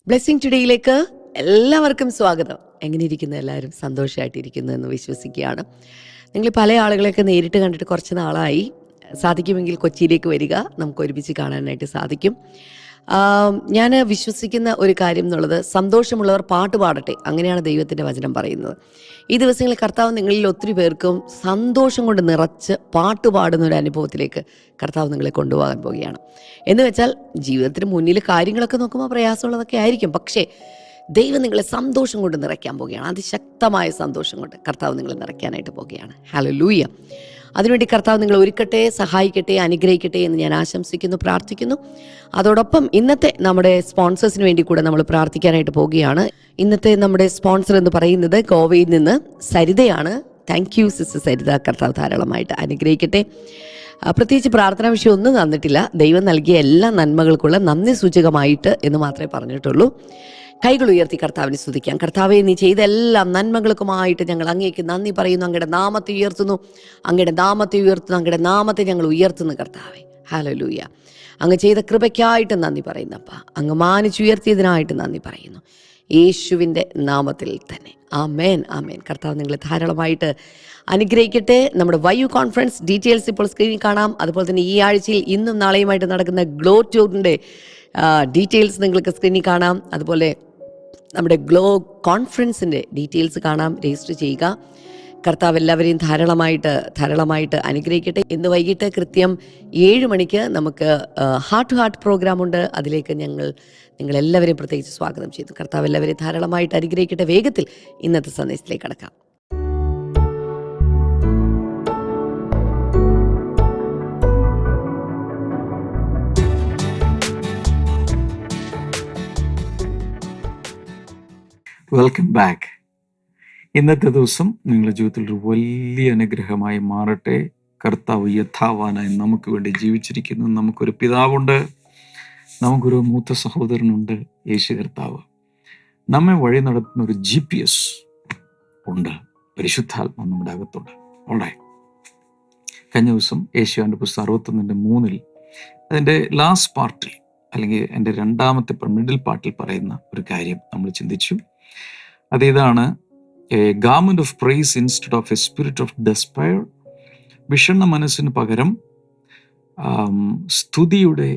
Blessing ടുഡേയിലേക്ക് എല്ലാവർക്കും സ്വാഗതം. എങ്ങനെ ഇരിക്കുന്നു? എല്ലാവരും സന്തോഷമായിട്ടിരിക്കുന്നു എന്ന് വിശ്വസിക്കുകയാണ്. നിങ്ങൾ പല ആളുകളെയൊക്കെ നേരിട്ട് കണ്ടിട്ട് കുറച്ച് നാളായി. സാധിക്കുമെങ്കിൽ കൊച്ചിയിലേക്ക് വരിക, നമുക്ക് ഒരുമിച്ച് കാണാനായിട്ട് സാധിക്കും. ഞാൻ വിശ്വസിക്കുന്ന ഒരു കാര്യം എന്നുള്ളത്, സന്തോഷമുള്ളവർ പാട്ട് പാടട്ടെ, അങ്ങനെയാണ് ദൈവത്തിൻ്റെ വചനം പറയുന്നത്. ഈ ദിവസങ്ങളിൽ കർത്താവ് നിങ്ങളിൽ ഒത്തിരി പേർക്കും സന്തോഷം കൊണ്ട് നിറച്ച് പാട്ട് പാടുന്ന ഒരു അനുഭവത്തിലേക്ക് കർത്താവ് നിങ്ങളെ കൊണ്ടുപോകാൻ പോവുകയാണ്. എന്ന് വെച്ചാൽ ജീവിതത്തിന് മുന്നിൽ കാര്യങ്ങളൊക്കെ നോക്കുമ്പോൾ പ്രയാസമുള്ളതൊക്കെ ആയിരിക്കും, പക്ഷേ ദൈവം നിങ്ങളെ സന്തോഷം കൊണ്ട് നിറയ്ക്കാൻ പോവുകയാണ്. അതിശക്തമായ സന്തോഷം കൊണ്ട് കർത്താവ് നിങ്ങളെ നിറയ്ക്കാനായിട്ട് പോവുകയാണ്. ഹല്ലേലൂയ. അതിനുവേണ്ടി കർത്താവ് നിങ്ങളെ ഒരുക്കട്ടെ, സഹായിക്കട്ടെ, അനുഗ്രഹിക്കട്ടെ എന്ന് ഞാൻ ആശംസിക്കുന്നു, പ്രാർത്ഥിക്കുന്നു. അതോടൊപ്പം ഇന്നത്തെ നമ്മുടെ സ്പോൺസേഴ്സിന് വേണ്ടി കൂടെ നമ്മൾ പ്രാർത്ഥിക്കാനായിട്ട് പോവുകയാണ്. ഇന്നത്തെ നമ്മുടെ സ്പോൺസർ എന്ന് പറയുന്നത് ഗോവയിൽ നിന്ന് സരിതയാണ്. Thank you sister Saritha. കർത്താവ് ധാരാളമായിട്ട് അനുഗ്രഹിക്കട്ടെ. പ്രത്യേകിച്ച് പ്രാർത്ഥനാ വിഷയം ഒന്നും തന്നിട്ടില്ല. ദൈവം നൽകിയ എല്ലാ നന്മകൾക്കുള്ള നന്ദി സൂചകമായിട്ട് എന്ന് മാത്രമേ പറഞ്ഞിട്ടുള്ളൂ. കൈകൾ ഉയർത്തി കർത്താവിനെ സ്തുതിക്കാം. കർത്താവെ, നീ ചെയ്ത എല്ലാ നന്മകൾക്കുമായിട്ട് ഞങ്ങൾ അങ്ങേക്ക് നന്ദി പറയുന്നു. അങ്ങയുടെ നാമത്തെ ഉയർത്തുന്നു, അങ്ങയുടെ നാമത്തെ ഉയർത്തുന്നു, അങ്ങയുടെ നാമത്തെ ഞങ്ങൾ ഉയർത്തുന്നു കർത്താവെ. ഹല്ലേലൂയ. അങ്ങ് ചെയ്ത കൃപയ്ക്കായിട്ട് നന്ദി പറയുന്നപ്പ, അങ്ങ് മാനിച്ചുയർത്തിയതിനായിട്ട് നന്ദി പറയുന്നു, യേശുവിൻ്റെ നാമത്തിൽ തന്നെ. ആമേൻ, ആമേൻ. കർത്താവ് നിങ്ങളെ ധാരാളമായിട്ട് അനുഗ്രഹിക്കട്ടെ. നമ്മുടെ വൈയു കോൺഫറൻസ് ഡീറ്റെയിൽസ് ഇപ്പോൾ സ്ക്രീനിൽ കാണാം. അതുപോലെ തന്നെ ഈ ആഴ്ചയിൽ ഇന്നും നാളെയുമായിട്ട് നടക്കുന്ന ഗ്ലോ ടൂറിൻ്റെ ഡീറ്റെയിൽസ് നിങ്ങൾക്ക് സ്ക്രീനിൽ കാണാം. അതുപോലെ നമ്മുടെ ഗ്ലോ കോൺഫറൻസിൻ്റെ ഡീറ്റെയിൽസ് കാണാം. രജിസ്റ്റർ ചെയ്യുക. കർത്താവ് എല്ലാവരെയും ധാരാളമായിട്ട് അനുഗ്രഹിക്കട്ടെ. ഇന്ന് വൈകിട്ട് കൃത്യം 7 മണിക്ക് നമുക്ക് ഹാർട്ട് ടു ഹാർട്ട് പ്രോഗ്രാമുണ്ട്. അതിലേക്ക് നിങ്ങളെല്ലാവരെയും പ്രത്യേകിച്ച് സ്വാഗതം ചെയ്തു. കർത്താവ് എല്ലാവരെയും ധാരാളമായിട്ട് അനുഗ്രഹിക്കട്ടെ. വേഗത്തിൽ ഇന്നത്തെ സന്ദേശത്തിലേക്ക് കടക്കാം. Welcome back. ഇന്നത്തെ ദിവസം നിങ്ങളുടെ ജീവിതത്തിൽ ഒരു വലിയ അനുഗ്രഹമായി മാറട്ടെ. കർത്താവ് യഥാവാനായി നമുക്ക് വേണ്ടി ജീവിച്ചിരിക്കുന്നു. നമുക്കൊരു പിതാവുണ്ട്, നമുക്കൊരു മൂത്ത സഹോദരനുണ്ട്, യേശു കർത്താവ്. നമ്മെ വഴി നടത്തുന്ന ഒരു GPS ഉണ്ട്, പരിശുദ്ധാത്മ നമ്മുടെ അകത്തുണ്ട്. ഓൾറൈറ്റ്. കഴിഞ്ഞ ദിവസം യേശുവിൻ്റെ പുസ്തകം 61:3 അതിൻ്റെ ലാസ്റ്റ് പാർട്ടിൽ, അല്ലെങ്കിൽ എൻ്റെ രണ്ടാമത്തെ മിഡിൽ പാർട്ടിൽ പറയുന്ന ഒരു കാര്യം നമ്മൾ ചിന്തിച്ചു. അതേതാണ്? A garment of praise instead of a spirit of despair. വിഷണ്ണ മനസ്സിന് പകരം സ്തുതിയുടെ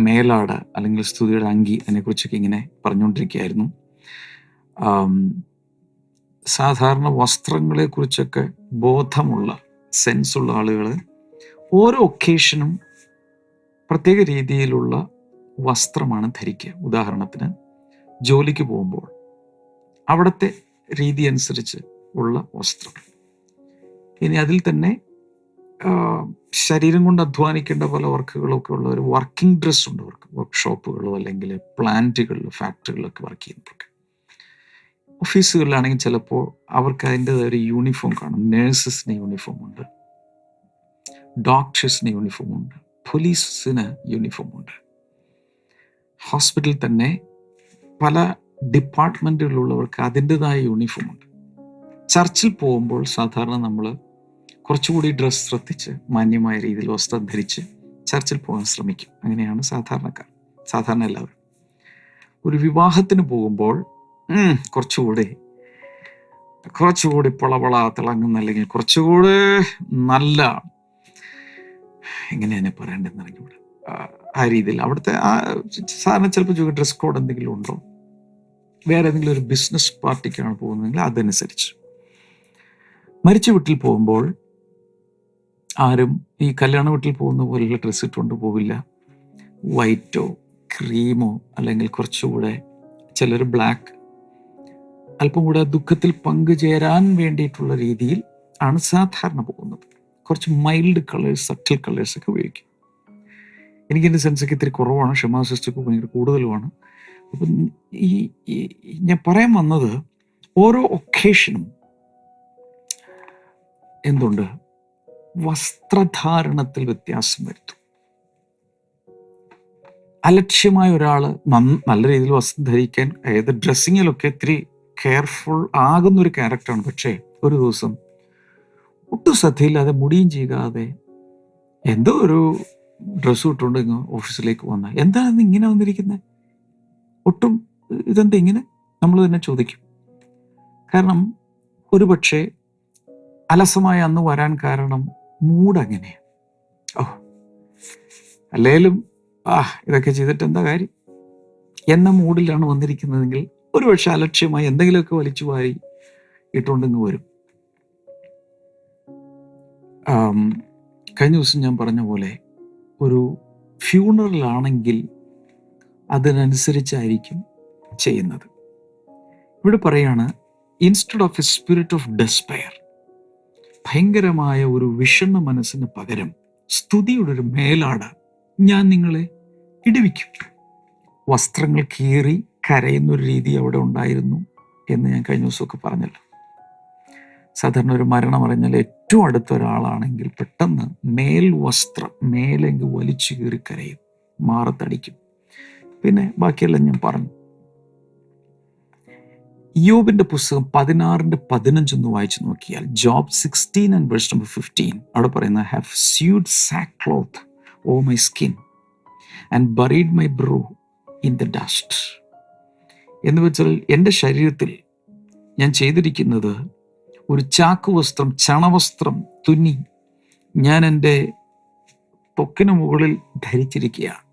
മേലാട അല്ലെങ്കിൽ സ്തുതിയുടെ അങ്കി, അതിനെക്കുറിച്ചൊക്കെ ഇങ്ങനെ പറഞ്ഞുകൊണ്ടിരിക്കുകയായിരുന്നു. സാധാരണ വസ്ത്രങ്ങളെ കുറിച്ചൊക്കെ ബോധമുള്ള സെൻസുള്ള ആളുകൾ ഓരോ ഒക്കേഷനും പ്രത്യേക രീതിയിലുള്ള വസ്ത്രമാണ് ധരിക്കുക. ഉദാഹരണത്തിന് ജോലിക്ക് പോകുമ്പോൾ അവിടുത്തെ രീതി അനുസരിച്ച് ഉള്ള വസ്ത്രം. ഇനി അതിൽ തന്നെ ശരീരം കൊണ്ട് അധ്വാനിക്കേണ്ട പല വർക്കുകളൊക്കെ ഉള്ള ഒരു വർക്കിംഗ് ഡ്രസ്സ് ഉണ്ട് അവർക്ക്. വർക്ക്ഷോപ്പുകളോ അല്ലെങ്കിൽ പ്ലാന്റുകളിലോ ഫാക്ടറികളിലൊക്കെ വർക്ക് ചെയ്യുന്നവർക്ക്. ഓഫീസുകളിലാണെങ്കിൽ ചിലപ്പോൾ അവർക്ക് അതിൻ്റെതായ ഒരു യൂണിഫോം കാണും. നേഴ്സസിന് യൂണിഫോം ഉണ്ട്, ഡോക്ടേഴ്സിന് യൂണിഫോം ഉണ്ട്, പോലീസിന് യൂണിഫോം ഉണ്ട്. ഹോസ്പിറ്റലിൽ തന്നെ പല ഡിപ്പാർട്ട്മെൻറ്റുകളിലുള്ളവർക്ക് അതിൻ്റെതായ യൂണിഫോം ഉണ്ട്. ചർച്ചിൽ പോകുമ്പോൾ സാധാരണ നമ്മൾ കുറച്ചുകൂടി ഡ്രസ്സ് ശ്രദ്ധിച്ച് മാന്യമായ രീതിയിൽ വസ്ത്രം ധരിച്ച് ചർച്ചിൽ പോകാൻ ശ്രമിക്കും. അങ്ങനെയാണ് സാധാരണ എല്ലാവരും. ഒരു വിവാഹത്തിന് പോകുമ്പോൾ കുറച്ചുകൂടി പളപള തിളങ്ങുന്ന, അല്ലെങ്കിൽ കുറച്ചുകൂടി നല്ല, എങ്ങനെയാണ് പറയേണ്ടതെന്ന് അറിഞ്ഞൂടെ, ആ രീതിയിൽ അവിടുത്തെ സാധാരണ ചിലപ്പോൾ ഡ്രസ് കോഡ് എന്തെങ്കിലും ഉണ്ടോ, വേറെ ഏതെങ്കിലും ഒരു ബിസിനസ് പാർട്ടിക്കാണ് പോകുന്നതെങ്കിൽ അതനുസരിച്ച്. മരിച്ച വീട്ടിൽ പോകുമ്പോൾ ആരും ഈ കല്യാണ വീട്ടിൽ പോകുന്ന പോലെയുള്ള ഡ്രസ്സ് ഇട്ടുകൊണ്ട് പോവില്ല. വൈറ്റോ ക്രീമോ അല്ലെങ്കിൽ കുറച്ചുകൂടെ ചിലർ ബ്ലാക്ക്, അല്പം കൂടെ ദുഃഖത്തിൽ പങ്കുചേരാൻ വേണ്ടിയിട്ടുള്ള രീതിയിൽ ആണ് സാധാരണ പോകുന്നത്. കുറച്ച് മൈൽഡ് കളേഴ്സ്, സട്ടിൽ കളേഴ്സ് ഒക്കെ ഉപയോഗിക്കും. എനിക്കെൻ്റെ സെൻസൊക്കെ ഇത്തിരി കുറവാണ്, ക്ഷമാ സിസ്റ്റർക്ക് ഭയങ്കര കൂടുതലുമാണ്. അപ്പം ഈ ഞാൻ പറയാൻ വന്നത്, ഓരോ ഒക്കേഷനും എന്തുണ്ട്, വസ്ത്രധാരണത്തിൽ വ്യത്യാസം വരുത്തും. അലക്ഷ്യമായ ഒരാൾ നല്ല രീതിയിൽ വസ്ത്രം ധരിക്കാൻ, അതായത് ഡ്രസ്സിങ്ങിലൊക്കെ ഇത്തിരി കെയർഫുൾ ആകുന്നൊരു ക്യാരക്ടറാണ്. പക്ഷേ ഒരു ദിവസം ഒട്ടും ശ്രദ്ധയില്ലാതെ, മുടിയും ചെയ്യാതെ, എന്തോ ഒരു ഡ്രസ്സ് ഇട്ടുകൊണ്ട് ഓഫീസിലേക്ക് വന്നാൽ, എന്താണ് ഇങ്ങനെ വന്നിരിക്കുന്നത്, ഒട്ടും ഇതെന്താ ഇങ്ങനെ നമ്മൾ തന്നെ ചോദിക്കും. കാരണം ഒരുപക്ഷെ അലസമായ അന്ന് വരാൻ കാരണം മൂഡ് അങ്ങനെയാണ്. ഓ അല്ലേലും ഇതൊക്കെ ചെയ്തിട്ട് എന്താ കാര്യം എന്ന മൂഡിലാണ് വന്നിരിക്കുന്നതെങ്കിൽ ഒരുപക്ഷെ അലക്ഷ്യമായി എന്തെങ്കിലുമൊക്കെ വലിച്ചു വാരി ഇട്ടുകൊണ്ടിങ്ങ് വരും. കഴിഞ്ഞ ദിവസം ഞാൻ പറഞ്ഞ പോലെ ഒരു ഫ്യൂണറലാണെങ്കിൽ അതിനനുസരിച്ചായിരിക്കും ചെയ്യുന്നത്. ഇവിടെ പറയാണ്, instead of a spirit of despair, ഭയങ്കരമായ ഒരു വിഷണ്ണ മനസ്സിന് പകരം സ്തുതിയുടെ ഒരു മേലാട ഞാൻ നിങ്ങളെ ഇടിവിക്കും. വസ്ത്രങ്ങൾ കീറി കരയുന്നൊരു രീതി അവിടെ ഉണ്ടായിരുന്നു എന്ന് ഞാൻ കഴിഞ്ഞ ദിവസമൊക്കെ പറഞ്ഞല്ലോ. സാധാരണ ഒരു മരണം അറിഞ്ഞാൽ ഏറ്റവും അടുത്ത ഒരാളാണെങ്കിൽ പെട്ടെന്ന് മേൽവസ്ത്രം മേലെങ്കിൽ വലിച്ചു കീറി കരയും, മാറത്തടിക്കും. പിന്നെ ബാക്കിയെല്ലാം ഞാൻ പറഞ്ഞു. യോബിന്റെ പുസ്തകം 16:15 വായിച്ചു നോക്കിയാൽ, ജോബ് 16:15 അവിടെ പറയുന്ന, have sewed sack cloth on my skin and buried my brow in the dust. എന്ന് വെച്ചാൽ എൻ്റെ ശരീരത്തിൽ ഞാൻ ചെയ്തിരിക്കുന്നത് ഒരു ചാക്കുവസ്ത്രം, ചണവസ്ത്രം തുന്നി ഞാൻ എൻ്റെ ത്വക്കിന് മുകളിൽ ധരിച്ചിരിക്കുകയാണ്.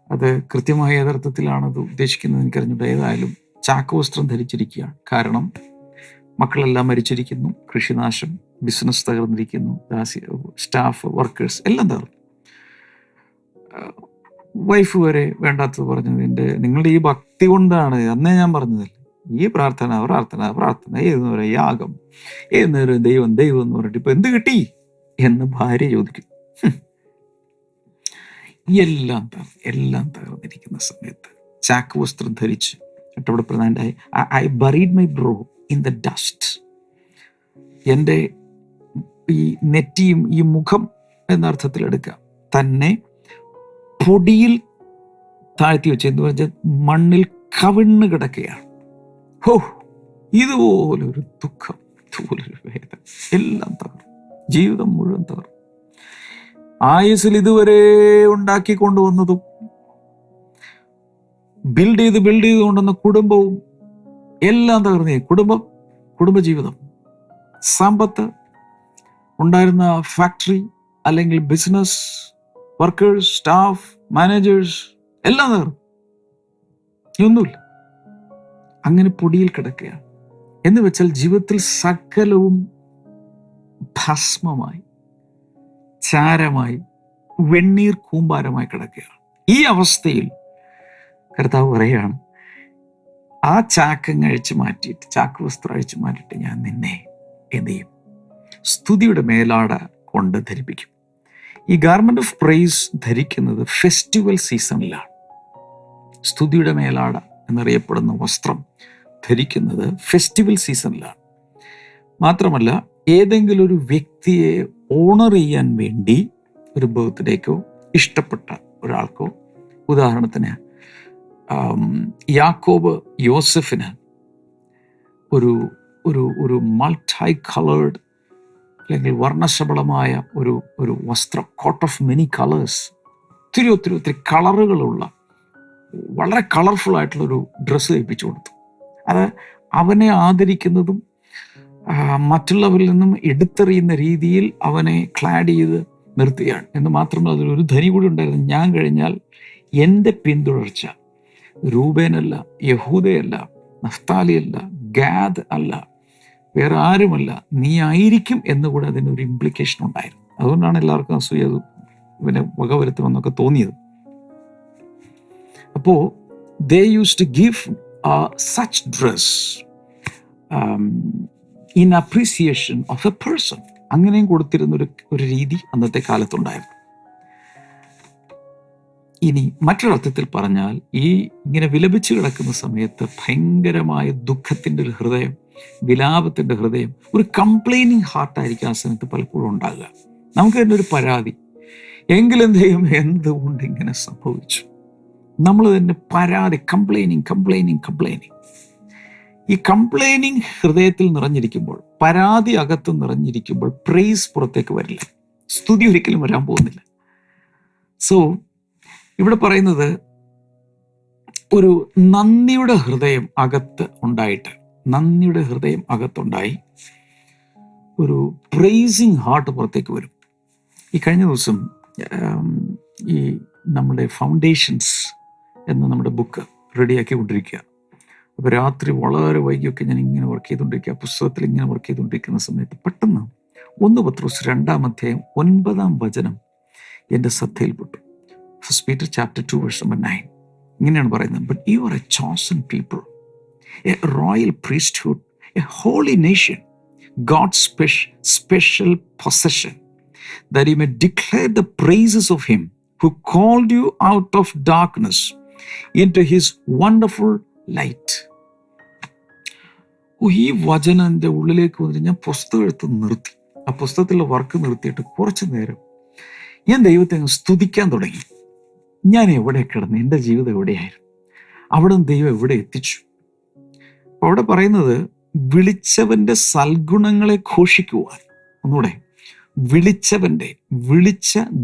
അത് കൃത്യമായ യഥാർത്ഥത്തിലാണത് ഉദ്ദേശിക്കുന്നത് എനിക്കറിഞ്ഞു. ഏതായാലും ചാക്കുവസ്ത്രം ധരിച്ചിരിക്കുകയാണ്. കാരണം മക്കളെല്ലാം മരിച്ചിരിക്കുന്നു, കൃഷിനാശം, ബിസിനസ് തകർന്നിരിക്കുന്നു, സ്റ്റാഫ്, വർക്കേഴ്സ് എല്ലാം തകർന്നു. വൈഫ് വരെ വേണ്ടാത്തത് പറഞ്ഞത് നിങ്ങളുടെ ഈ ഭക്തി കൊണ്ടാണ്. അന്നേ ഞാൻ പറഞ്ഞതല്ലേ, ഈ പ്രാർത്ഥന ഏതെന്ന് പറയാം, യാഗം ഏതുന്നേരം ദൈവം എന്ന് പറഞ്ഞിട്ട് ഇപ്പൊ എന്ത് കിട്ടി എന്ന് ഭാര്യ ചോദിക്കും. എല്ലാം തകർന്നിരിക്കുന്ന സമയത്ത് ചാക്ക് വസ്ത്രം ധരിച്ച് അവിടെ പ്രധാനമായി, I buried my bro in the dust. എൻ്റെ ഈ നെറ്റിയും ഈ മുഖം എന്ന അർത്ഥത്തിൽ എടുക്കാം, തന്നെ പൊടിയിൽ താഴ്ത്തി വെച്ച്, എന്ന് പറഞ്ഞാൽ മണ്ണിൽ കവിണ്ണ് കിടക്കുകയാണ്. ഹോ, ഇതുപോലൊരു ദുഃഖം, ഇതുപോലൊരു വേദന, എല്ലാം തകർന്നു, ജീവിതം മുഴുവൻ തകർന്നു. ആയുസ്സിൽ ഇതുവരെ ഉണ്ടാക്കി കൊണ്ടുവന്നതും ബിൽഡ് ചെയ്ത് കൊണ്ടുവന്ന കുടുംബവും എല്ലാം തകർന്നേ. കുടുംബജീവിതം, സമ്പത്ത്, ഉണ്ടായിരുന്ന ഫാക്ടറി അല്ലെങ്കിൽ ബിസിനസ്, വർക്കേഴ്സ്, സ്റ്റാഫ്, മാനേജേഴ്സ് എല്ലാം തകർന്നു. ഒന്നുമില്ല, അങ്ങനെ പൊടിയിൽ കിടക്കുകയാണ്. എന്ന് വെച്ചാൽ ജീവിതത്തിൽ സകലവും ഭസ്മമായി, ചാരമായി, വെണ്ണീർ കൂമ്പാരമായി കിടക്കുകയാണ്. ഈ അവസ്ഥയിൽ കർത്താവ് പറയുകയാണ്, ആ ചാക്കങ്ങ് അഴിച്ചു മാറ്റിയിട്ട്, ചാക്ക് വസ്ത്രം അഴിച്ചു മാറ്റിയിട്ട് ഞാൻ നിന്നെ എന്ത് ചെയ്യും? സ്തുതിയുടെ മേലാട കൊണ്ട് ധരിപ്പിക്കും. ഈ ഗാർമെന്റ് ഓഫ് പ്രൈസ് ധരിക്കുന്നത് ഫെസ്റ്റിവൽ സീസണിലാണ്. സ്തുതിയുടെ മേലാട എന്നറിയപ്പെടുന്ന വസ്ത്രം ധരിക്കുന്നത് ഫെസ്റ്റിവൽ സീസണിലാണ്. മാത്രമല്ല, ഏതെങ്കിലും ഒരു വ്യക്തിയെ ഓണർ ചെയ്യാൻ വേണ്ടി, ഒരു ബർത്ത്ഡേക്കോ ഇഷ്ടപ്പെട്ട ഒരാൾക്കോ, ഉദാഹരണത്തിന് യാക്കോബ് യോസഫിന് ഒരു ഒരു ഒരു മൾട്ടി കളേർഡ് അല്ലെങ്കിൽ വർണ്ണശബളമായ ഒരു വസ്ത്രം, കോട്ട് ഓഫ് മെനി കളേഴ്സ്, ഒത്തിരി കളറുകളുള്ള വളരെ കളർഫുൾ ആയിട്ടുള്ളൊരു ഡ്രസ്സ് തയ്പ്പിച്ചു കൊടുത്തു. അത് അവനെ ആദരിക്കുന്നതും മറ്റുള്ളവരിൽ നിന്നും എടുത്തെറിയുന്ന രീതിയിൽ അവനെ ക്ലാഡ് ചെയ്ത് നിർത്തുകയാണ്. എന്ന് മാത്രമല്ല, അതിലൊരു ധനി കൂടി ഉണ്ടായിരുന്നു, ഞാൻ കഴിഞ്ഞാൽ എൻ്റെ പിന്തുടർച്ച രൂബേനല്ല, യഹൂദയല്ല, നഫ്താലിയല്ല, ഗാദ് അല്ല, വേറെ ആരുമല്ല, നീ ആയിരിക്കും എന്നുകൂടെ അതിനൊരു ഇംപ്ലിക്കേഷൻ ഉണ്ടായിരുന്നു. അതുകൊണ്ടാണ് എല്ലാവർക്കും അസൂയ ഇവനെ വകവരുത്തുമെന്നൊക്കെ തോന്നിയത്. അപ്പോ they used to give such dress in appreciation of a person. അങ്ങനെയും കൊടുത്തിരുന്ന ഒരു രീതി അന്നത്തെ കാലത്തുണ്ടായിരുന്നു. ഇനി മറ്റൊരർത്ഥത്തിൽ പറഞ്ഞാൽ, ഈ ഇങ്ങനെ വിലപിച്ചു കിടക്കുന്ന സമയത്ത് ഭയങ്കരമായ ദുഃഖത്തിൻ്റെ ഒരു ഹൃദയം, വിലാപത്തിൻ്റെ ഹൃദയം, ഒരു കംപ്ലൈനിങ് ഹാർട്ടായിരിക്കും ആ സമയത്ത് പലപ്പോഴും ഉണ്ടാകുക. നമുക്ക് തന്നെ ഒരു പരാതി, എങ്കിലും ദൈവം എന്തുകൊണ്ട് ഇങ്ങനെ സംഭവിച്ചു? നമ്മൾ തന്നെ പരാതി, കംപ്ലൈനിങ്. ഈ കംപ്ലൈനിങ് ഹൃദയത്തിൽ നിറഞ്ഞിരിക്കുമ്പോൾ, പരാതി അകത്ത് നിറഞ്ഞിരിക്കുമ്പോൾ പ്രൈസ് പുറത്തേക്ക് വരില്ല, സ്തുതി ഒരിക്കലും വരാൻ പോകുന്നില്ല. സോ ഇവിടെ പറയുന്നത്, ഒരു നന്ദിയുടെ ഹൃദയം അകത്തുണ്ടായി ഒരു പ്രൈസിങ് ഹാർട്ട് പുറത്തേക്ക് വരും. ഈ കഴിഞ്ഞ ദിവസം ഈ നമ്മുടെ ഫൗണ്ടേഷൻസ് എന്ന നമ്മുടെ ബുക്ക് റെഡിയാക്കിക്കൊണ്ടിരിക്കുക. അപ്പോൾ രാത്രി വളരെ വൈകിയൊക്കെ ഞാൻ ഇങ്ങനെ വർക്ക് ചെയ്തുകൊണ്ടിരിക്കുക, പുസ്തകത്തിൽ ഇങ്ങനെ വർക്ക് ചെയ്തുകൊണ്ടിരിക്കുന്ന സമയത്ത് പെട്ടെന്ന് 1 പത്രോസ് 2:9 എൻ്റെ ശ്രദ്ധയിൽപ്പെട്ടു. First Peter chapter 2 verse number 9 ഇങ്ങനെയാണ് പറയുന്നത്. But you are a chosen people, a royal priesthood, a holy nation, God's special possession, that you may declare the praises of him who called you out of darkness into his wonderful light. ഈ വചനം എൻ്റെ ഉള്ളിലേക്ക് വന്നിട്ട് ഞാൻ പുസ്തകം എടുത്ത് നിർത്തി. ആ പുസ്തകത്തിലുള്ള വർക്ക് നിർത്തിയിട്ട് കുറച്ച് നേരം ഞാൻ ദൈവത്തെ അങ്ങ് സ്തുതിക്കാൻ തുടങ്ങി. ഞാൻ എവിടെ കിടന്നു, എൻ്റെ ജീവിതം എവിടെയായിരുന്നു, അവിടെ നിന്ന് ദൈവം എവിടെ എത്തിച്ചു. അവിടെ പറയുന്നത് വിളിച്ചവൻ്റെ സൽഗുണങ്ങളെ ഘോഷിക്കുവാൻ, ഒന്നുകൂടെ വിളിച്ച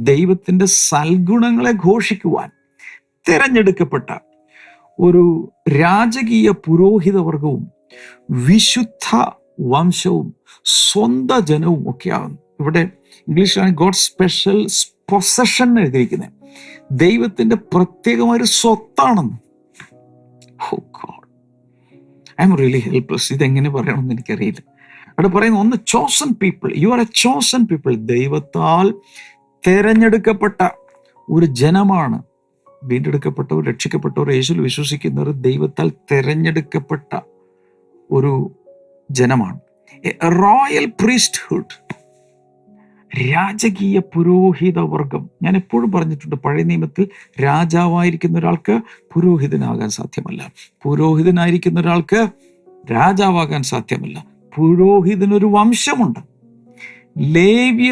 ദൈവത്തിൻ്റെ സൽഗുണങ്ങളെ ഘോഷിക്കുവാൻ തിരഞ്ഞെടുക്കപ്പെട്ട ഒരു രാജകീയ പുരോഹിതവർഗവും വിശുദ്ധ വംശവും സ്വന്തം ജനവും ഒക്കെയാകുന്നു. ഇവിടെ ഇംഗ്ലീഷിലാണ് ഗോഡ് സ്പെഷ്യൽ പൊസഷൻ എഴുതിയിരിക്കുന്നത്. ദൈവത്തിൻ്റെ പ്രത്യേകമായൊരു സ്വത്താണെന്ന്. Oh God, I am really helpless. ഇതെങ്ങനെ പറയണമെന്ന് എനിക്കറിയില്ല. അവിടെ പറയുന്നു, ഒന്ന് chosen people, you are a chosen people. ദൈവത്താൽ തിരഞ്ഞെടുക്കപ്പെട്ട ഒരു ജനമാണ്. വീണ്ടെടുക്കപ്പെട്ടവർ, രക്ഷിക്കപ്പെട്ടവർ, യേശുവിൽ വിശ്വസിക്കുന്നവർ ദൈവത്താൽ തിരഞ്ഞെടുക്കപ്പെട്ട ഒരു ജനമാണ്. റോയൽ പ്രീസ്റ്റ്ഹുഡ്, രാജകീയ പുരോഹിത വർഗം. ഞാൻ എപ്പോഴും പറഞ്ഞിട്ടുണ്ട്, പഴയ നിയമത്തിൽ രാജാവായിരിക്കുന്ന ഒരാൾക്ക് പുരോഹിതനാകാൻ സാധ്യമല്ല, പുരോഹിതനായിരിക്കുന്ന ഒരാൾക്ക് രാജാവാകാൻ സാധ്യമല്ല. പുരോഹിതനൊരു വംശമുണ്ട്. ലേവ്യ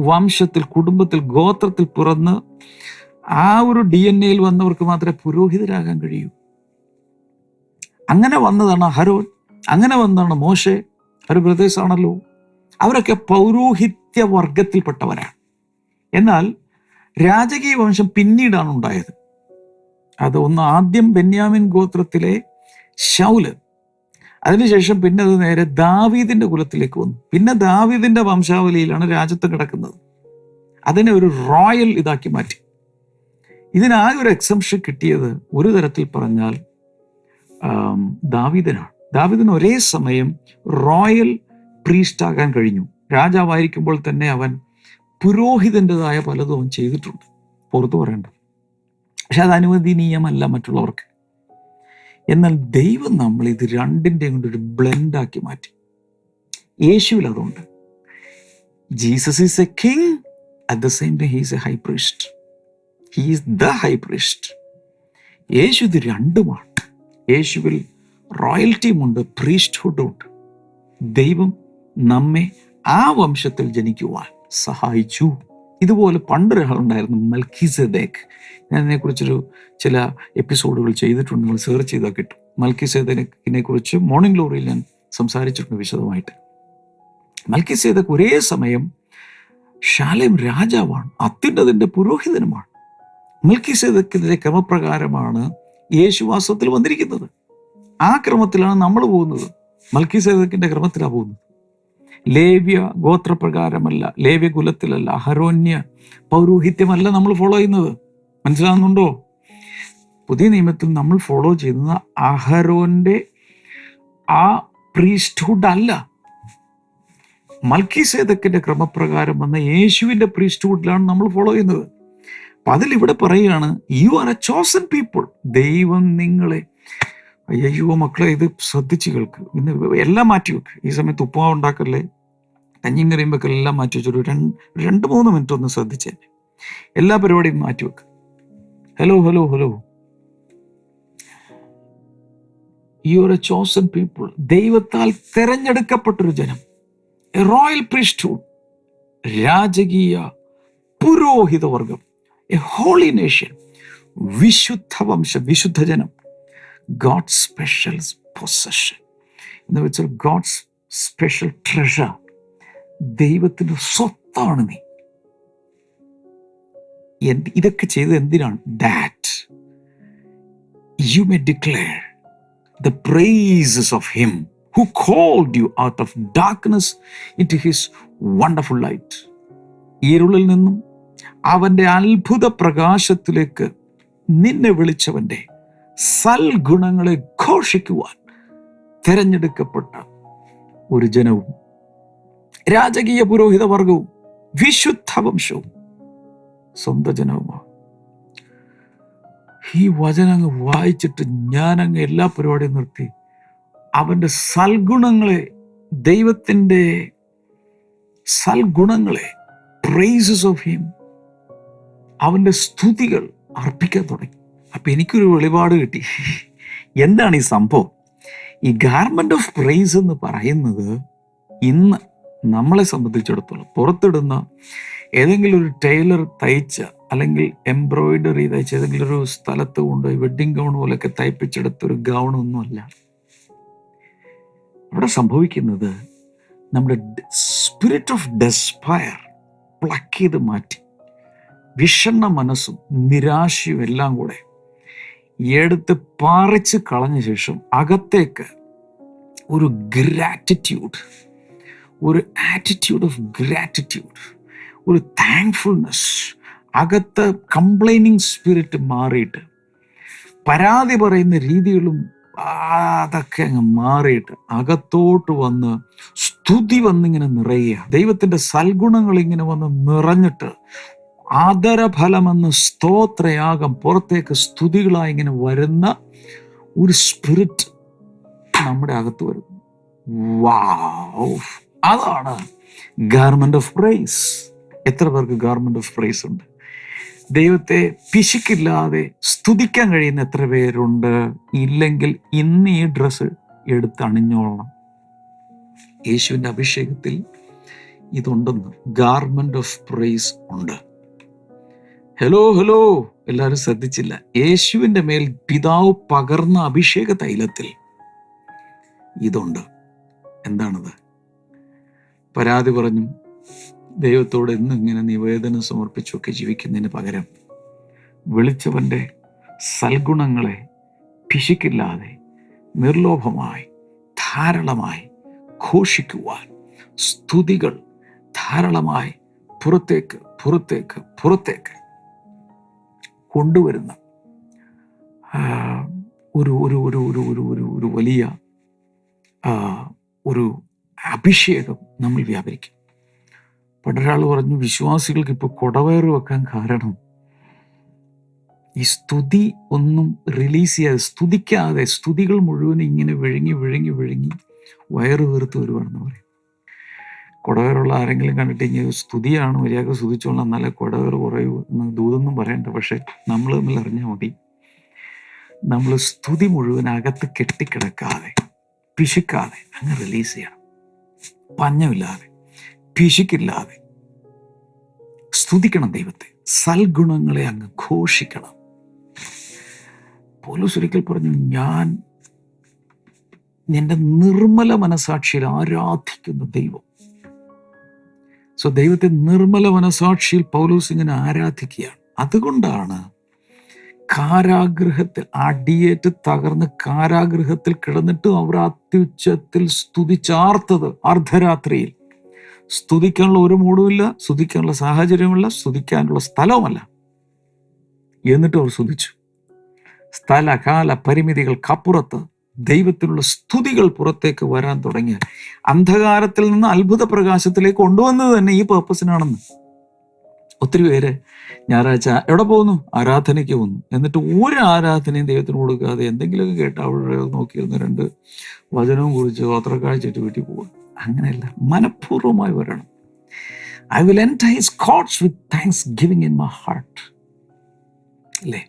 വംശത്തിൽ, കുടുംബത്തിൽ, ഗോത്രത്തിൽ പിറന്ന് ആ ഒരു DNA വന്നവർക്ക് മാത്രമേ പുരോഹിതരാകാൻ കഴിയൂ. അങ്ങനെ വന്നതാണ് അഹരോൻ, അങ്ങനെ വന്നതാണ് മോശെ. ഒരു ബ്രദേഴ്സ് ആണല്ലോ. അവരൊക്കെ പൗരോഹിത്യ വർഗത്തിൽപ്പെട്ടവരാണ്. എന്നാൽ രാജകീയ വംശം പിന്നീടാണ് ഉണ്ടായത്. അത് ആദ്യം ബെന്യാമിൻ ഗോത്രത്തിലെ ശൗല്, അതിനുശേഷം പിന്നെ അത് നേരെ ദാവീദിന്റെ കുലത്തിലേക്ക് വന്നു. പിന്നെ ദാവീദിന്റെ വംശാവലിയിലാണ് രാജ്യത്ത് കിടക്കുന്നത്. അതിനെ ഒരു റോയൽ ഇതാക്കി മാറ്റി. ഇതിനാകെ ഒരു എക്സംഷൻ കിട്ടിയത് ഒരു തരത്തിൽ പറഞ്ഞാൽ ദാവീദിനാണ്. ദാവീദിന് ഒരേ സമയം റോയൽ പ്രീസ്റ്റ് ആകാൻ കഴിഞ്ഞു. രാജാവായിരിക്കുമ്പോൾ തന്നെ അവൻ പുരോഹിതൻ്റെതായ പലതും അവൻ ചെയ്തിട്ടുണ്ട്, പുറത്തു പറയണ്ട. പക്ഷെ അത് അനുവദനീയമല്ല മറ്റുള്ളവർക്ക്. എന്നാൽ ദൈവം നമ്മൾ ഇത് രണ്ടിൻ്റെയും കൊണ്ട് ഒരു ബ്ലെൻഡാക്കി മാറ്റി. യേശുവിൽ അതുണ്ട്. Jesus is a king, at the same time he is a high priest. He is the high priest. യേശു ഇത് രണ്ടുമാണ്. യേശുവിൽ റോയൽറ്റിയുമുണ്ട്, പ്രീസ്റ്റ്ഹുഡും ഉണ്ട്. ദൈവം നമ്മെ ആ വംശത്തിൽ ജനിക്കുവാൻ സഹായിച്ചു. ഇതുപോലെ പണ്ടൊരാളുണ്ടായിരുന്നു, മൽക്കീസേദെക്ക്. ഞാൻ അതിനെക്കുറിച്ചൊരു ചില എപ്പിസോഡുകൾ ചെയ്തിട്ടുണ്ട്, നിങ്ങൾ സെർച്ച് ചെയ്താൽ കിട്ടും. മൽക്കീസേദെക്കിനെ കുറിച്ച് മോർണിംഗ് ഗ്ലോറിയിൽ ഞാൻ സംസാരിച്ചിട്ടുണ്ട് വിശദമായിട്ട്. മൽക്കീസേദെക്ക് ഒരേ സമയം ശാലേം രാജാവാണ്, അത്യുന്നതന്റെ പുരോഹിതനുമാണ്. മൽക്കീസേദെക്കിന്റെ ക്രമപ്രകാരമാണ് യേശുവാസത്തിൽ വന്നിരിക്കുന്നത്. ആ ക്രമത്തിലാണ് നമ്മൾ പോകുന്നത്. മൽക്കീസേദെക്കിന്റെ ക്രമത്തിലാണ് പോകുന്നത്. ലേവ്യ ഗോത്രപ്രകാരമല്ല, ലേവ്യ കുലത്തിലല്ല, അഹരോന്യ പൗരോഹിത്യമല്ല നമ്മൾ ഫോളോ ചെയ്യുന്നത്. മനസ്സിലാകുന്നുണ്ടോ? പുതിയ നിയമത്തിൽ നമ്മൾ ഫോളോ ചെയ്യുന്നത് അഹരോന്റെ ആ പ്രീസ്റ്റ്ഹുഡ് അല്ല. മൽക്കീസേദെക്കിന്റെ ക്രമപ്രകാരം വന്ന യേശുവിന്റെ പ്രീസ്റ്റ്ഹുഡിലാണ് നമ്മൾ ഫോളോ ചെയ്യുന്നത്. അപ്പൊ അതിലിവിടെ പറയുകയാണ്, U are a chosen people. ദൈവം നിങ്ങളെ, അയ്യോ മക്കളെ, ഇത് ശ്രദ്ധിച്ച് കേൾക്ക്. ഇന്ന് എല്ലാം മാറ്റി വെക്ക്. ഈ സമയത്ത് ഉപ്പുമാവ് ഉണ്ടാക്കല്ലേ, കഞ്ഞിയും കറിയും വെക്കൽ എല്ലാം മാറ്റി വെച്ചൊരു 2-3 മിനിറ്റ് ഒന്ന് ശ്രദ്ധിച്ചേ. എല്ലാ പരിപാടിയും മാറ്റി വെക്ക്. Hello hello hello, U are a chosen people. ദൈവത്താൽ തെരഞ്ഞെടുക്കപ്പെട്ടൊരു ജനം, എ റോയൽ പ്രീസ്റ്റ്ഹുഡ്, രാജകീയ പുരോഹിത വർഗം, എ ഹോളി നേഷൻ, വിശുദ്ധ വംശം, വിശുദ്ധ ജനം, ഗോഡ്സ് സ്പെഷ്യൽ പൊസഷൻ എന്ന് വെച്ചാൽ ഗോഡ്സ് സ്പെഷ്യൽ ട്രഷർ. ദൈവത്തിൻ്റെ സ്വത്താണ് നീ. ഇതൊക്കെ ചെയ്തത് എന്തിനാണ്? That you may declare the praises of him who called you out of darkness into his wonderful light. ഇരുളിൽ നിന്നും അവന്റെ അത്ഭുത പ്രകാശത്തിലേക്ക് നിന്നെ വിളിച്ചവന്റെ സൽഗുണങ്ങളെ ഘോഷിക്കുവാൻ തെരഞ്ഞെടുക്കപ്പെട്ട ഒരു ജനവും രാജകീയ പുരോഹിത വർഗവും വിശുദ്ധ വംശവും സ്വന്തം ജനവുമാണ്. ഈ വചനങ്ങ് വായിച്ചിട്ട് ഞാനങ്ങ് എല്ലാ പരിപാടിയും നിർത്തി അവൻ്റെ സൽഗുണങ്ങളെ, ദൈവത്തിൻ്റെ സൽഗുണങ്ങളെ, പ്രൈസസ് ഓഫ് ഹിം, അവൻ്റെ സ്തുതികൾ അർപ്പിക്കാൻ തുടങ്ങി. അപ്പൊ എനിക്കൊരു വെളിപാട് കിട്ടി. എന്താണ് ഈ സംഭവം? ഈ ഗാർമെന്റ് ഓഫ് പ്രൈസ് എന്ന് പറയുന്നത് ഇന്ന് നമ്മളെ സംബന്ധിച്ചിടത്തോളം പുറത്തിടുന്ന ഏതെങ്കിലും ഒരു ടൈലർ തയ്ച്ച അല്ലെങ്കിൽ എംബ്രോയിഡറി തയ്ച്ച ഏതെങ്കിലും ഒരു സ്ഥലത്ത് കൊണ്ടുപോയി വെഡ്ഡിങ് ഗൗൺ പോലെയൊക്കെ തയ്പ്പിച്ചെടുത്തൊരു ഗൗണൊന്നുമല്ല. ഇവിടെ സംഭവിക്കുന്നത് നമ്മുടെ സ്പിരിറ്റ് ഓഫ് ഡെസ്പയർ പ്ലക്ക് ചെയ്ത് മാറ്റി വിഷണ്ണ മനസ്സും നിരാശയും എല്ലാം കൂടെ എടുത്ത് പാറിച്ച് കളഞ്ഞ ശേഷം അകത്തേക്ക് ഒരു ഗ്രാറ്റിറ്റ്യൂഡ്, ഒരു ആറ്റിറ്റ്യൂഡ് ഓഫ് ഗ്രാറ്റിറ്റ്യൂഡ്, ഒരു താങ്ക്ഫുൾനെസ്, അകത്ത് കംപ്ലൈനിങ് സ്പിരിറ്റ് മാറിയിട്ട് പരാതി പറയുന്ന രീതികളും അതൊക്കെ അങ്ങ് മാറിയിട്ട് അകത്തോട്ട് വന്ന് സ്തുതി വന്നിങ്ങനെ നിറയുക. ദൈവത്തിൻ്റെ സൽഗുണങ്ങൾ ഇങ്ങനെ വന്ന് നിറഞ്ഞിട്ട് ആദരഫലമെന്ന് സ്തോത്രയാഗം പുറത്തേക്ക് സ്തുതികളായി ഇങ്ങനെ വരുന്ന ഒരു സ്പിരിറ്റ് നമ്മുടെ അകത്ത് വരുന്നു. വൗ! അതാണ് ഗാർമെന്റ് ഓഫ് പ്രൈസ്. എത്ര പേർക്ക് ഗാർമെന്റ് ഓഫ് പ്രൈസ് ഉണ്ട്? ദൈവത്തെ പിശുക്കില്ലാതെ സ്തുതിക്കാൻ കഴിയുന്ന എത്ര പേരുണ്ട്? ഇല്ലെങ്കിൽ ഇന്ന് ഈ ഡ്രസ്സ് എടുത്ത് അണിഞ്ഞോളണം. യേശുവിൻ്റെ അഭിഷേകത്തിൽ ഇതുണ്ടെന്ന്, ഗാർമെന്റ് ഓഫ് പ്രൈസ് ഉണ്ട്. ഹലോ എല്ലാവരും ശ്രദ്ധിച്ചില്ല. യേശുവിൻ്റെ മേൽ പിതാവ് പകർന്ന അഭിഷേക തൈലത്തിൽ ഇതുണ്ട്. എന്താണത്? പരാതി പറഞ്ഞും ദൈവത്തോട് എന്നും ഇങ്ങനെ നിവേദനം സമർപ്പിച്ചൊക്കെ ജീവിക്കുന്നതിന് പകരം വിളിച്ചവൻ്റെ സൽഗുണങ്ങളെ പിശുക്കില്ലാതെ നിർലോഭമായി ധാരാളമായി ഘോഷിക്കുവാൻ സ്തുതികൾ ധാരാളമായി പുറത്തേക്ക് പുറത്തേക്ക് പുറത്തേക്ക് കൊണ്ടുവരുന്ന ഒരു ഒരു ഒരു ഒരു ഒരു ഒരു ഒരു വലിയ ഒരു അഭിഷേകം നമ്മൾ വ്യാപരിക്കും. പണ്ടൊരാൾ പറഞ്ഞു, വിശ്വാസികൾക്ക് ഇപ്പോൾ കുടവയറ് വെക്കാൻ കാരണം ഈ സ്തുതി ഒന്നും റിലീസ് ചെയ്യാതെ, സ്തുതിക്കാതെ, സ്തുതികൾ മുഴുവൻ ഇങ്ങനെ വിഴുങ്ങി വിഴുങ്ങി വിഴുങ്ങി വയറ് വീർത്ത് വരുവാണെന്ന് പറയും. കുടവയറുള്ള ആരെങ്കിലും കണ്ടിട്ട് ഇങ്ങനെ സ്തുതിയാണ് മര്യാദ സ്തുതിച്ചോളാം, നല്ല കുടവയറ് കുറയൂ എന്ന് ദൂതൊന്നും പറയണ്ട. പക്ഷെ നമ്മൾ തമ്മിൽ അറിഞ്ഞാൽ മതി, നമ്മൾ സ്തുതി മുഴുവൻ അകത്ത് കെട്ടിക്കിടക്കാതെ പിശുക്കാതെ അങ്ങ് റിലീസ് ചെയ്യണം. പഞ്ഞമില്ലാതെ പിശുക്കില്ലാതെ സ്തുതിക്കണം ദൈവത്തെ, സൽഗുണങ്ങളെ അങ്ങ് ഘോഷിക്കണം. പൗലോസ് ഒരിക്കൽ പറഞ്ഞു, ഞാൻ എൻ്റെ നിർമ്മല മനസാക്ഷിയിൽ ആരാധിക്കുന്ന ദൈവം. സോ ദൈവത്തെ നിർമ്മല മനസാക്ഷിയിൽ പൗലോസ് ഇങ്ങനെ ആരാധിക്കുകയാണ്. അതുകൊണ്ടാണ് കാരാഗൃഹത്തിൽ അടിയേറ്റ് തകർന്ന് കാരാഗൃഹത്തിൽ കിടന്നിട്ടും അവർ അത്യുച്ചത്തിൽ സ്തുതിച്ചാർത്തത് അർദ്ധരാത്രിയിൽ. സ്തുതിക്കാനുള്ള ഒരു മൂടുമില്ല, സ്തുതിക്കാനുള്ള സാഹചര്യമില്ല, സ്തുതിക്കാനുള്ള സ്ഥലവുമല്ല. എന്നിട്ടും അവർ സ്തുതിച്ചു. സ്ഥലകാല പരിമിതികൾക്കപ്പുറത്ത് ദൈവത്തിനുള്ള സ്തുതികൾ പുറത്തേക്ക് വരാൻ തുടങ്ങിയ അന്ധകാരത്തിൽ നിന്ന് അത്ഭുത പ്രകാശത്തിലേക്ക് കൊണ്ടുവന്നത് തന്നെ ഈ പേർപ്പസിനാണെന്ന്. ഒത്തിരി പേര് ഞായറാഴ്ച എവിടെ പോകുന്നു? ആരാധനയ്ക്ക് പോകുന്നു. എന്നിട്ട് ഒരു ആരാധനയും ദൈവത്തിന് കൊടുക്കാതെ എന്തെങ്കിലുമൊക്കെ കേട്ട് അവിടെ നോക്കിയിരുന്ന 2 വചനവും കുറിച്ച് ഗോത്രക്കാഴ്ചയിട്ട് വീട്ടിൽ പോകുക. അങ്ങനെയല്ല, മനഃപൂർവ്വമായി വരണം. I will enter his കോർട്ട്സ് with thanks giving in my heart. അല്ലേ?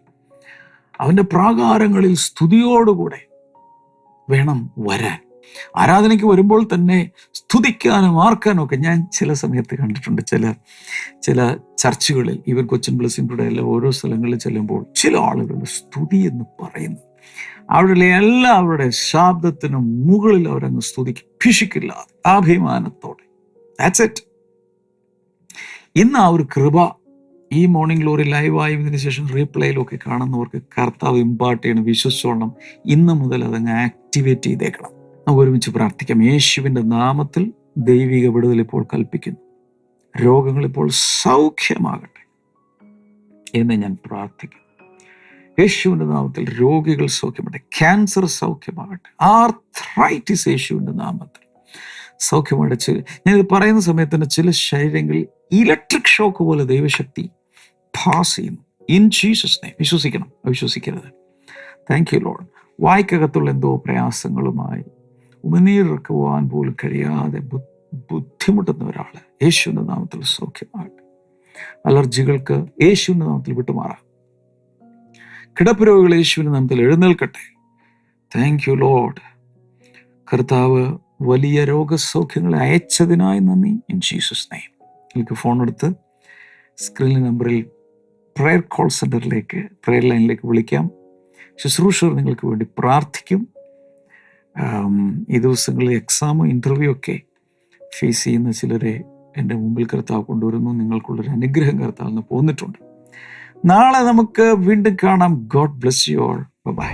അവൻ്റെ പ്രാകാരങ്ങളിൽ സ്തുതിയോടുകൂടെ വേണം വരാൻ. ആരാധനയ്ക്ക് വരുമ്പോൾ തന്നെ സ്തുതിക്കാനും ആർക്കാനും ഒക്കെ ഞാൻ ചില സമയത്ത് കണ്ടിട്ടുണ്ട്. ചില ചർച്ചുകളിൽ, ഈവൻ കൊച്ചിൻ ബ്ലെസ്സിംഗ് ടുഡേ എല്ലാം ഓരോ സ്ഥലങ്ങളിൽ ചെല്ലുമ്പോൾ ചില ആളുകളുടെ സ്തുതി എന്ന് പറയുന്നത് അവരുടെ എല്ലാവരുടെ ശബ്ദത്തിനും മുകളിൽ അവരങ്ങ് സ്തുതിക്കും, പിശുക്കില്ലാതെ അഭിമാനത്തോടെ. That's it. ഇന്ന് ആ ഒരു കൃപ ഈ മോർണിംഗ് ഗ്ലോറി ലൈവായി ഇതിന് ശേഷം റീപ്ലേയിലൊക്കെ കാണുന്നവർക്ക് കർത്താവ് ഇമ്പാർട്ട് ചെയ്യണം, വിശ്വസിച്ചോളണം. ഇന്ന് മുതൽ അതങ്ങ് ആക്ടിവേറ്റ് ചെയ്തേക്കണം. നമുക്ക് ഒരുമിച്ച് പ്രാർത്ഥിക്കാം. യേശുവിൻ്റെ നാമത്തിൽ ദൈവിക വിടുതൽ ഇപ്പോൾ കൽപ്പിക്കുന്നു. രോഗങ്ങൾ ഇപ്പോൾ സൗഖ്യമാകട്ടെ എന്ന് ഞാൻ പ്രാർത്ഥിക്കുന്നു. യേശുവിൻ്റെ നാമത്തിൽ രോഗികൾ സൗഖ്യമാകട്ടെ, ക്യാൻസർ സൗഖ്യമാകട്ടെ, ആർത്രൈറ്റിസ് യേശുവിൻ്റെ നാമത്തിൽ സൗഖ്യമാകട്ടെ. ഞാനിത് പറയുന്ന സമയത്ത് തന്നെ ചില ശരീരങ്ങളിൽ ഇലക്ട്രിക് ഷോക്ക് പോലെ ദൈവശക്തി പാസ് ചെയ്യുന്നു. In Jesus name. വിശ്വസിക്കണം, അവിശ്വസിക്കരുത്. Thank you lord. വായ്ക്കകത്തുള്ള എന്തോ പ്രയാസങ്ങളുമായി ഉമിനീരിറക്കുവാൻ പോലും കഴിയാതെ ബുദ്ധിമുട്ടുന്ന ഒരാൾ യേശുവിൻ്റെ നാമത്തിൽ സൗഖ്യമാകട്ടെ. അലർജികൾക്ക് യേശുവിൻ്റെ നാമത്തിൽ വിട്ടുമാറാം. കിടപ്പ് രോഗികൾ യേശുവിൻ്റെ നാമത്തിൽ എഴുന്നേൽക്കട്ടെ. Thank you Lord. കർത്താവ് വലിയ രോഗസൗഖ്യങ്ങളെ അയച്ചതിനായി നന്ദി. In Jesus name. നിങ്ങൾക്ക് ഫോൺ എടുത്ത് സ്ക്രീനിൽ നമ്പറിൽ പ്രയർ കോൾ സെൻറ്ററിലേക്ക്, പ്രയർ ലൈനിലേക്ക് വിളിക്കാം. ശുശ്രൂഷകർ നിങ്ങൾക്ക് വേണ്ടി പ്രാർത്ഥിക്കും. ഈ ദിവസങ്ങളിൽ എക്സാമും ഇൻ്റർവ്യൂ ഒക്കെ ഫേസ് ചെയ്യുന്ന ചിലരെ എൻ്റെ മുമ്പിൽ കർത്താവ് കൊണ്ടുവരുന്നു. നിങ്ങൾക്കുള്ളൊരു അനുഗ്രഹം കർത്താവിന് പോന്നിട്ടുണ്ട്. നാളെ നമുക്ക് വീണ്ടും കാണാം. God bless you all. By.